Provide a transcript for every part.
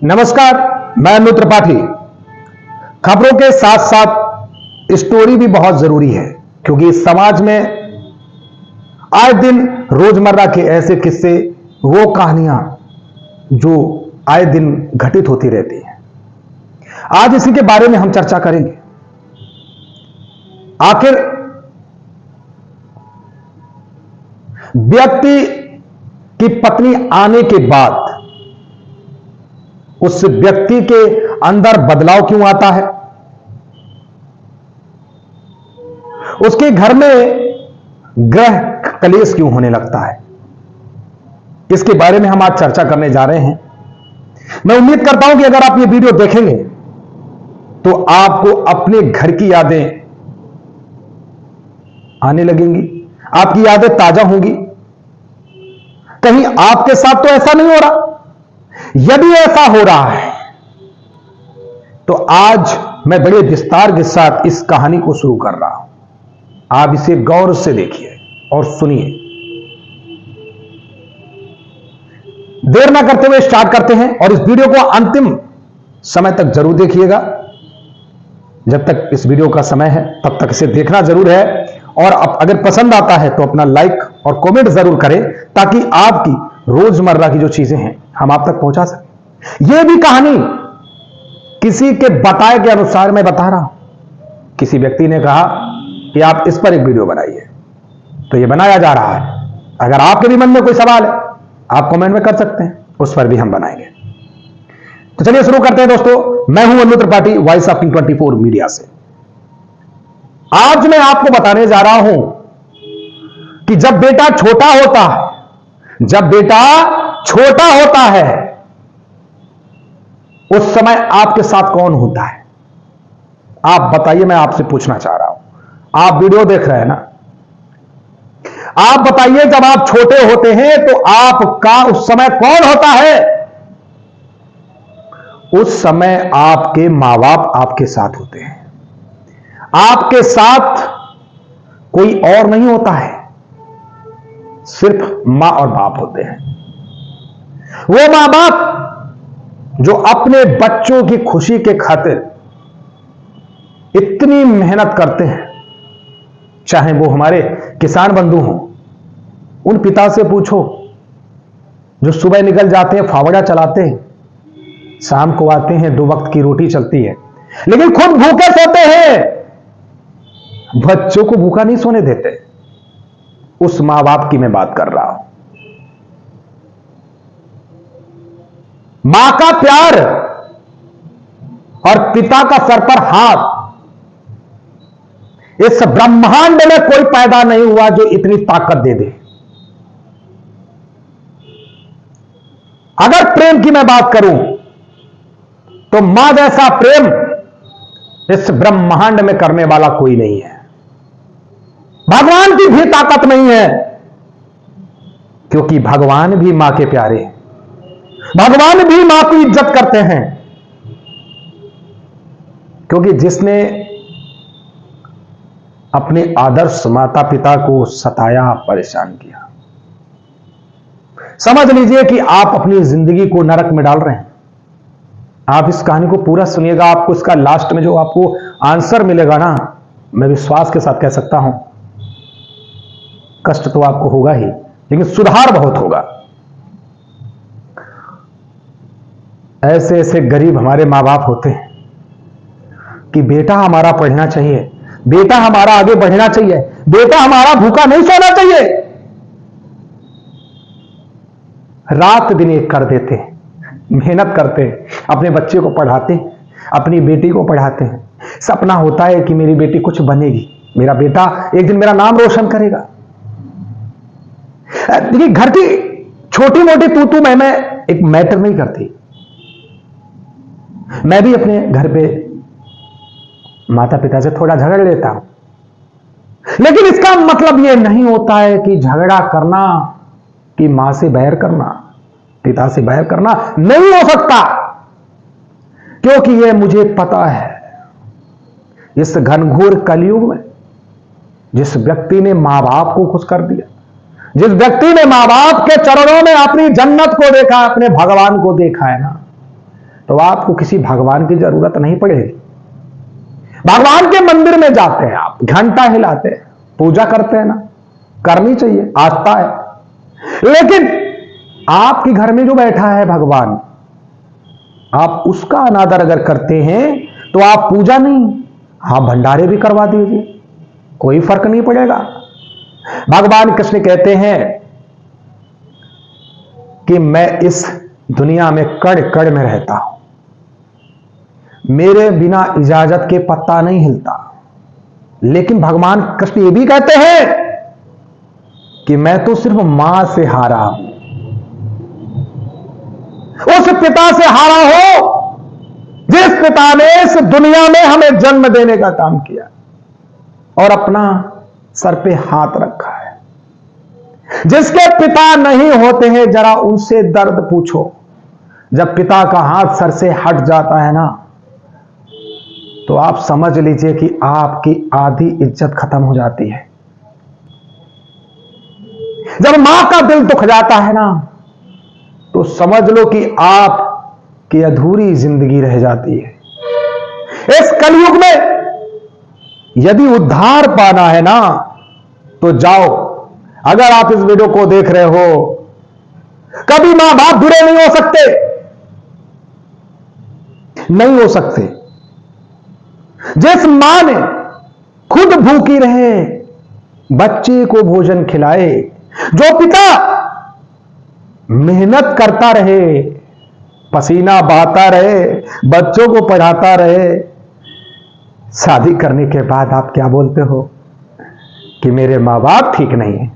नमस्कार, मैं अमित त्रिपाठी। खबरों के साथ साथ स्टोरी भी बहुत जरूरी है, क्योंकि इस समाज में आए दिन रोजमर्रा के ऐसे किस्से, वो कहानियां जो आए दिन घटित होती रहती हैं। आज इसी के बारे में हम चर्चा करेंगे। आखिर व्यक्ति की पत्नी आने के बाद उस व्यक्ति के अंदर बदलाव क्यों आता है, उसके घर में ग्रह कलेश क्यों होने लगता है, इसके बारे में हम आज चर्चा करने जा रहे हैं। मैं उम्मीद करता हूं कि अगर आप ये वीडियो देखेंगे तो आपको अपने घर की यादें आने लगेंगी, आपकी यादें ताजा होंगी। कहीं आपके साथ तो ऐसा नहीं हो रहा? यदि ऐसा हो रहा है तो आज मैं बड़े विस्तार के साथ इस कहानी को शुरू कर रहा हूं। आप इसे गौर से देखिए और सुनिए। देर ना करते हुए स्टार्ट करते हैं, और इस वीडियो को अंतिम समय तक जरूर देखिएगा। जब तक इस वीडियो का समय है तब तक इसे देखना जरूर है, और अगर पसंद आता है तो अपना लाइक और कमेंट जरूर करें, ताकि आपकी रोजमर्रा की जो चीजें हैं हम आप तक पहुंचा सकें। यह भी कहानी किसी के बताए के अनुसार मैं बता रहा हूं। किसी व्यक्ति ने कहा कि आप इस पर एक वीडियो बनाइए, तो यह बनाया जा रहा है। अगर आपके भी मन में कोई सवाल है आप कमेंट में कर सकते हैं, उस पर भी हम बनाएंगे। तो चलिए शुरू करते हैं दोस्तों। मैं हूं Amit Tripathi, voice of king 24 media से। आज मैं आपको बताने जा रहा हूं कि जब बेटा छोटा होता है उस समय आपके साथ कौन होता है? आप बताइए, मैं आपसे पूछना चाह रहा हूं। आप वीडियो देख रहे हैं ना? आप बताइए, जब आप छोटे होते हैं तो आपका उस समय कौन होता है? उस समय आपके मां बाप आपके साथ होते हैं। आपके साथ कोई और नहीं होता है, सिर्फ मां और बाप होते हैं। वो मां बाप जो अपने बच्चों की खुशी के खातिर इतनी मेहनत करते हैं, चाहे वो हमारे किसान बंधु हों। उन पिता से पूछो जो सुबह निकल जाते हैं, फावड़ा चलाते हैं, शाम को आते हैं, 2 वक्त की रोटी चलती है, लेकिन खुद भूखे सोते हैं, बच्चों को भूखा नहीं सोने देते। उस मां बाप की मैं बात कर रहा हूं। मां का प्यार और पिता का सर पर हाथ, इस ब्रह्मांड में कोई पैदा नहीं हुआ जो इतनी ताकत दे दे। अगर प्रेम की मैं बात करूं तो मां जैसा प्रेम इस ब्रह्मांड में करने वाला कोई नहीं है। भगवान की भी ताकत नहीं है, क्योंकि भगवान भी मां के प्यारे हैं। भगवान भी मां की इज्जत करते हैं, क्योंकि जिसने अपने आदर्श माता पिता को सताया, परेशान किया, समझ लीजिए कि आप अपनी जिंदगी को नरक में डाल रहे हैं। आप इस कहानी को पूरा सुनिएगा, आपको इसका लास्ट में जो आपको आंसर मिलेगा ना, मैं विश्वास के साथ कह सकता हूं, कष्ट तो आपको होगा ही, लेकिन सुधार बहुत होगा। ऐसे ऐसे गरीब हमारे मां बाप होते हैं कि बेटा हमारा पढ़ना चाहिए, बेटा हमारा आगे बढ़ना चाहिए, बेटा हमारा भूखा नहीं सोना चाहिए। रात दिन एक कर देते हैं, मेहनत करते हैं, अपने बच्चे को पढ़ाते हैं, अपनी बेटी को पढ़ाते हैं। सपना होता है कि मेरी बेटी कुछ बनेगी, मेरा बेटा एक दिन मेरा नाम रोशन करेगा। देखिए, घर की छोटी मोटी तू मैं एक मैटर नहीं करती। मैं भी अपने घर पे माता पिता से थोड़ा झगड़ लेता हूं, लेकिन इसका मतलब यह नहीं होता है कि झगड़ा करना, कि मां से बैर करना, पिता से बैर करना नहीं हो सकता, क्योंकि यह मुझे पता है इस घनघोर कलयुग में जिस व्यक्ति ने मां बाप को खुश कर दिया, जिस व्यक्ति ने मां बाप के चरणों में अपनी जन्नत को देखा, अपने भगवान को देखा है ना, तो आपको किसी भगवान की जरूरत नहीं पड़ेगी। भगवान के मंदिर में जाते हैं आप, घंटा हिलाते हैं, पूजा करते हैं ना, करनी चाहिए, आस्था है। लेकिन आपके घर में जो बैठा है भगवान, आप उसका अनादर अगर करते हैं तो आप पूजा नहीं, आप भंडारे भी करवा दीजिए, कोई फर्क नहीं पड़ेगा। भगवान कृष्ण कहते हैं कि मैं इस दुनिया में कण कण में रहता हूं, मेरे बिना इजाजत के पत्ता नहीं हिलता। लेकिन भगवान कृष्ण ये भी कहते हैं कि मैं तो सिर्फ मां से हारा हूं, उस पिता से हारा हो जिस पिता ने इस दुनिया में हमें जन्म देने का काम किया और अपना सर पे हाथ रखा है। जिसके पिता नहीं होते हैं, जरा उनसे दर्द पूछो। जब पिता का हाथ सर से हट जाता है ना, तो आप समझ लीजिए कि आपकी आधी इज्जत खत्म हो जाती है। जब मां का दिल दुख जाता है ना, तो समझ लो कि आपकी अधूरी जिंदगी रह जाती है। इस कलयुग में यदि उद्धार पाना है ना, तो जाओ। अगर आप इस वीडियो को देख रहे हो, कभी मां बाप बुरे नहीं हो सकते, नहीं हो सकते। जिस मां ने खुद भूखी रहे, बच्चे को भोजन खिलाए, जो पिता मेहनत करता रहे, पसीना बहाता रहे, बच्चों को पढ़ाता रहे, शादी करने के बाद आप क्या बोलते हो कि मेरे मां बाप ठीक नहीं है,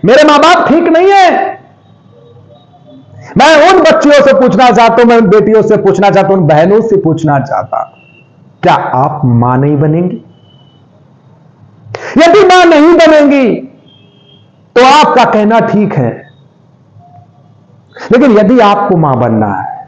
मेरे मां बाप ठीक नहीं है। मैं उन बच्चियों से पूछना चाहता हूं, मैं उन बेटियों से पूछना चाहता हूं, उन बहनों से पूछना चाहता, क्या आप मां नहीं बनेंगी? यदि मां नहीं बनेंगी तो आपका कहना ठीक है, लेकिन यदि आपको मां बनना है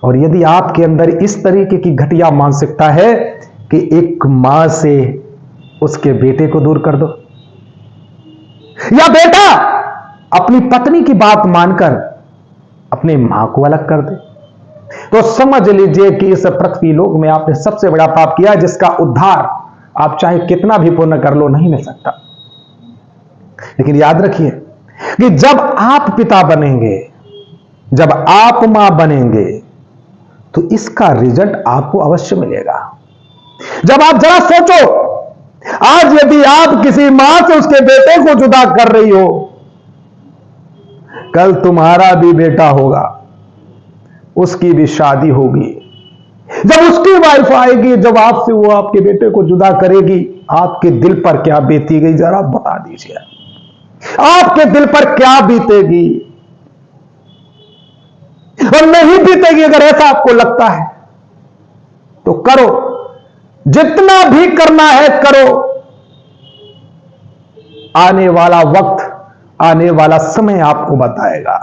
और यदि आपके अंदर इस तरीके की घटिया मानसिकता है कि एक मां से उसके बेटे को दूर कर दो, या बेटा अपनी पत्नी की बात मानकर अपनी मां को अलग कर दे, तो समझ लीजिए कि इस पृथ्वी लोक में आपने सबसे बड़ा पाप किया, जिसका उद्धार आप चाहे कितना भी पुण्य कर लो नहीं मिल सकता। लेकिन याद रखिए कि जब आप पिता बनेंगे, जब आप मां बनेंगे, तो इसका रिजल्ट आपको अवश्य मिलेगा। जब आप जरा सोचो, आज यदि आप किसी मां से उसके बेटे को जुदा कर रही हो, कल तुम्हारा भी बेटा होगा, उसकी भी शादी होगी। जब उसकी वाइफ आएगी, जब आपसे वो आपके बेटे को जुदा करेगी, आपके दिल पर क्या बीतेगी, जरा बता दीजिए। आपके दिल पर क्या बीतेगी? और नहीं बीतेगी। अगर ऐसा आपको लगता है तो करो, जितना भी करना है करो। आने वाला वक्त, आने वाला समय आपको बताएगा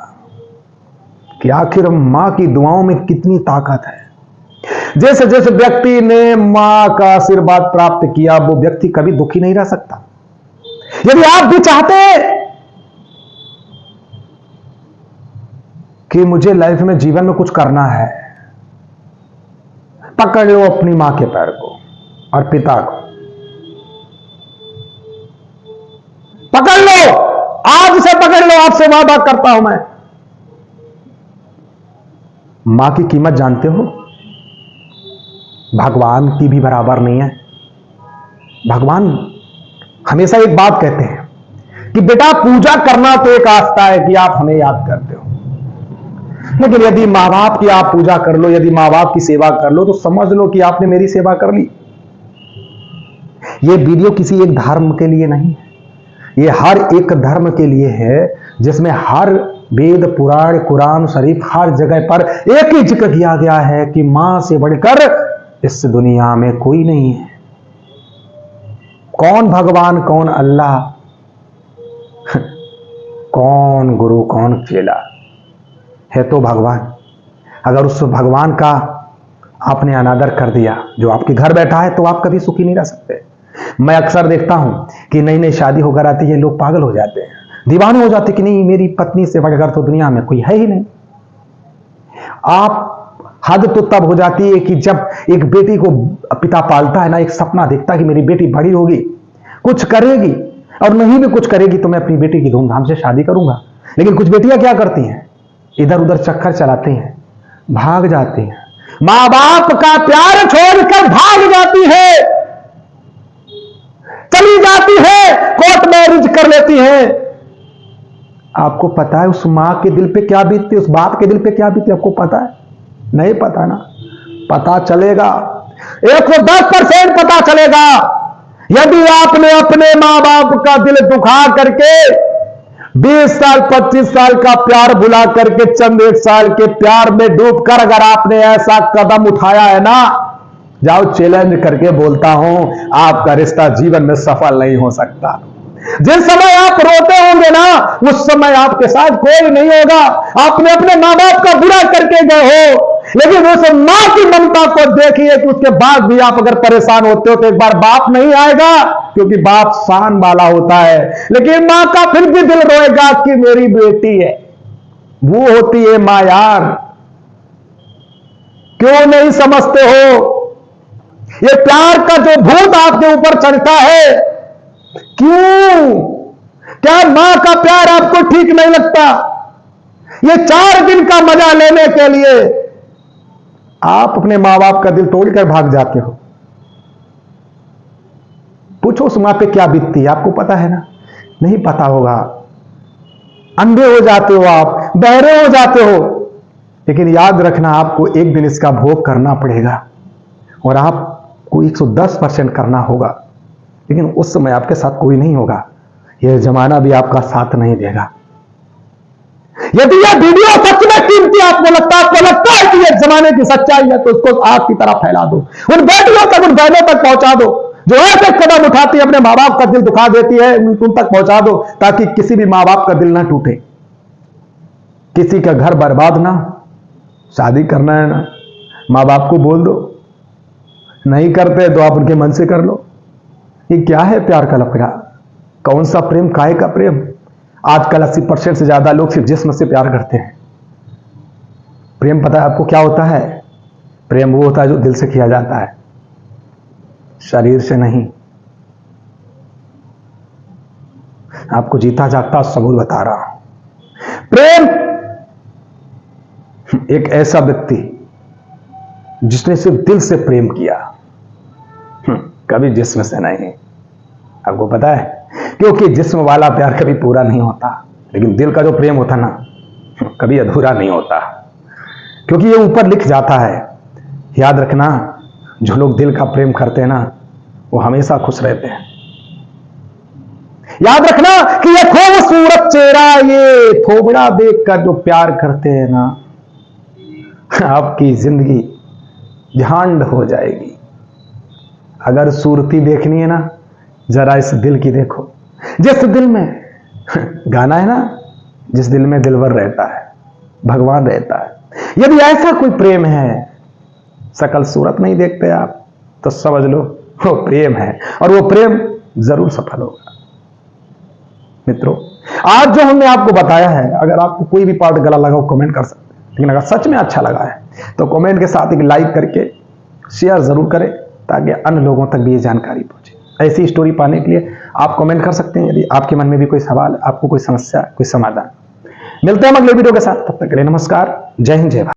कि आखिर मां की दुआओं में कितनी ताकत है। जैसे जैसे व्यक्ति ने मां का आशीर्वाद प्राप्त किया, वो व्यक्ति कभी दुखी नहीं रह सकता। यदि आप भी चाहते हैं कि मुझे लाइफ में, जीवन में कुछ करना है, पकड़ लो अपनी मां के पैर को और पिता को पकड़ लो, आज से पकड़ लो। आपसे वादा करता हूं मैं। मां की कीमत जानते हो? भगवान की भी बराबर नहीं है। भगवान हमेशा एक बात कहते हैं कि बेटा पूजा करना तो एक आस्था है कि आप हमें याद करते हो, लेकिन यदि मां बाप की आप पूजा कर लो, यदि मां बाप की सेवा कर लो, तो समझ लो कि आपने मेरी सेवा कर ली। यह वीडियो किसी एक धर्म के लिए नहीं है, यह हर एक धर्म के लिए है, जिसमें हर वेद पुराण कुरान शरीफ हर जगह पर एक ही जिक्र किया गया है कि मां से बढ़कर इस दुनिया में कोई नहीं है। कौन भगवान, कौन अल्लाह, कौन गुरु, कौन चेला है? तो भगवान। अगर उस भगवान का आपने अनादर कर दिया जो आपके घर बैठा है, तो आप कभी सुखी नहीं रह सकते। मैं अक्सर देखता हूं कि नई नई शादी होकर आती है, लोग पागल हो जाते हैं, दीवाने हो जाते कि नहीं, मेरी पत्नी से बढ़कर तो दुनिया में कोई है ही नहीं। आप हद तो तब हो जाती है कि जब एक बेटी को पिता पालता है ना, एक सपना देखता है कि मेरी बेटी बड़ी होगी, कुछ करेगी, और नहीं भी कुछ करेगी तो मैं अपनी बेटी की धूमधाम से शादी करूंगा। लेकिन कुछ बेटियां क्या करती हैं, इधर उधर चक्कर चलाती हैं, भाग जाती हैं, मां बाप का प्यार छोड़कर भाग जाती है, चली जाती है, कोर्ट मैरिज कर लेती है। आपको पता है उस मां के दिल पे क्या बीतती, उस बाप के दिल पे क्या बीतती, आपको पता है? नहीं पता ना? पता चलेगा, 110% पता चलेगा यदि आपने अपने मां बाप का दिल दुखा करके 20 साल 25 साल का प्यार भुला करके चंद 1 साल के प्यार में डूबकर अगर आपने ऐसा कदम उठाया है ना, जाओ चैलेंज करके बोलता हूं, आपका रिश्ता जीवन में सफल नहीं हो सकता। जिस समय आप रोते होंगे ना, उस समय आपके साथ कोई नहीं होगा। आपने अपने मां बाप का बुरा करके गए हो, लेकिन उस मां की ममता को देखिए कि उसके बाद भी आप अगर परेशान होते हो तो एक बार बाप नहीं आएगा, क्योंकि बाप शान वाला होता है, लेकिन मां का फिर भी दिल रोएगा कि मेरी बेटी है। वो होती है मां यार। क्यों नहीं समझते हो? ये प्यार का जो भूत आपके ऊपर चढ़ता है, क्यों? क्या मां का प्यार आपको ठीक नहीं लगता? ये 4 दिन का मजा लेने के लिए आप अपने मां बाप का दिल तोड़कर भाग जाते हो। पूछो उस मां पे क्या बीतती है, आपको पता है ना? नहीं पता होगा। अंधे हो जाते हो, आप बहरे हो जाते हो। लेकिन याद रखना, आपको एक दिन इसका भोग करना पड़ेगा, और आपको 110% करना होगा। लेकिन उस समय आपके साथ कोई नहीं होगा, यह जमाना भी आपका साथ नहीं देगा। यदि यह वीडियो सच में कीमती आपको लगता है कि यह जमाने की सच्चाई है, तो उसको आग की तरह फैला दो, उन बेटियों तक, उन बहनों तक पहुंचा दो जो ऐसे कदम उठाती है, अपने मां बाप का दिल दुखा देती है, उन तक पहुंचा दो, ताकि किसी भी मां बाप का दिल ना टूटे, किसी का घर बर्बाद ना। शादी करना है ना, मां बाप को बोल दो, नहीं करते तो आप उनके मन से कर लो। ये क्या है प्यार का लफड़ा? कौन सा प्रेम, काहे का प्रेम? आजकल 80% से ज्यादा लोग सिर्फ जिस्म से प्यार करते हैं। प्रेम पता है आपको क्या होता है? प्रेम वो होता है जो दिल से किया जाता है, शरीर से नहीं। आपको जीता जागता सबूत बता रहा हूं। प्रेम एक ऐसा व्यक्ति जिसने सिर्फ दिल से प्रेम किया, कभी जिस्म से नहीं। आपको पता है, क्योंकि जिस्म वाला प्यार कभी पूरा नहीं होता, लेकिन दिल का जो प्रेम होता ना, कभी अधूरा नहीं होता, क्योंकि ये ऊपर लिख जाता है। याद रखना, जो लोग दिल का प्रेम करते हैं ना, वो हमेशा खुश रहते हैं। याद रखना कि ये खूबसूरत चेहरा, ये थोबड़ा देखकर जो प्यार करते हैं ना, आपकी जिंदगी झांड हो जाएगी। अगर सूरती देखनी है ना, जरा इस दिल की देखो। जिस दिल में गाना है ना, जिस दिल में दिलवर रहता है, भगवान रहता है। यदि ऐसा कोई प्रेम है, शकल सूरत नहीं देखते आप, तो समझ लो वो प्रेम है, और वो प्रेम जरूर सफल होगा। मित्रों, आज जो हमने आपको बताया है, अगर आपको कोई भी पार्ट गला लगा हो कमेंट कर सकते हैं, लेकिन अगर सच में अच्छा लगा है तो कमेंट के साथ एक लाइक करके शेयर जरूर करें, ताकि अन्य लोगों तक भी ये जानकारी पहुंचे। ऐसी स्टोरी पाने के लिए आप कमेंट कर सकते हैं। यदि आपके मन में भी कोई सवाल, आपको कोई समस्या, कोई समाधान। मिलते हैं अगले वीडियो के साथ, तब तक के लिए नमस्कार, जय हिंद, जय भारत।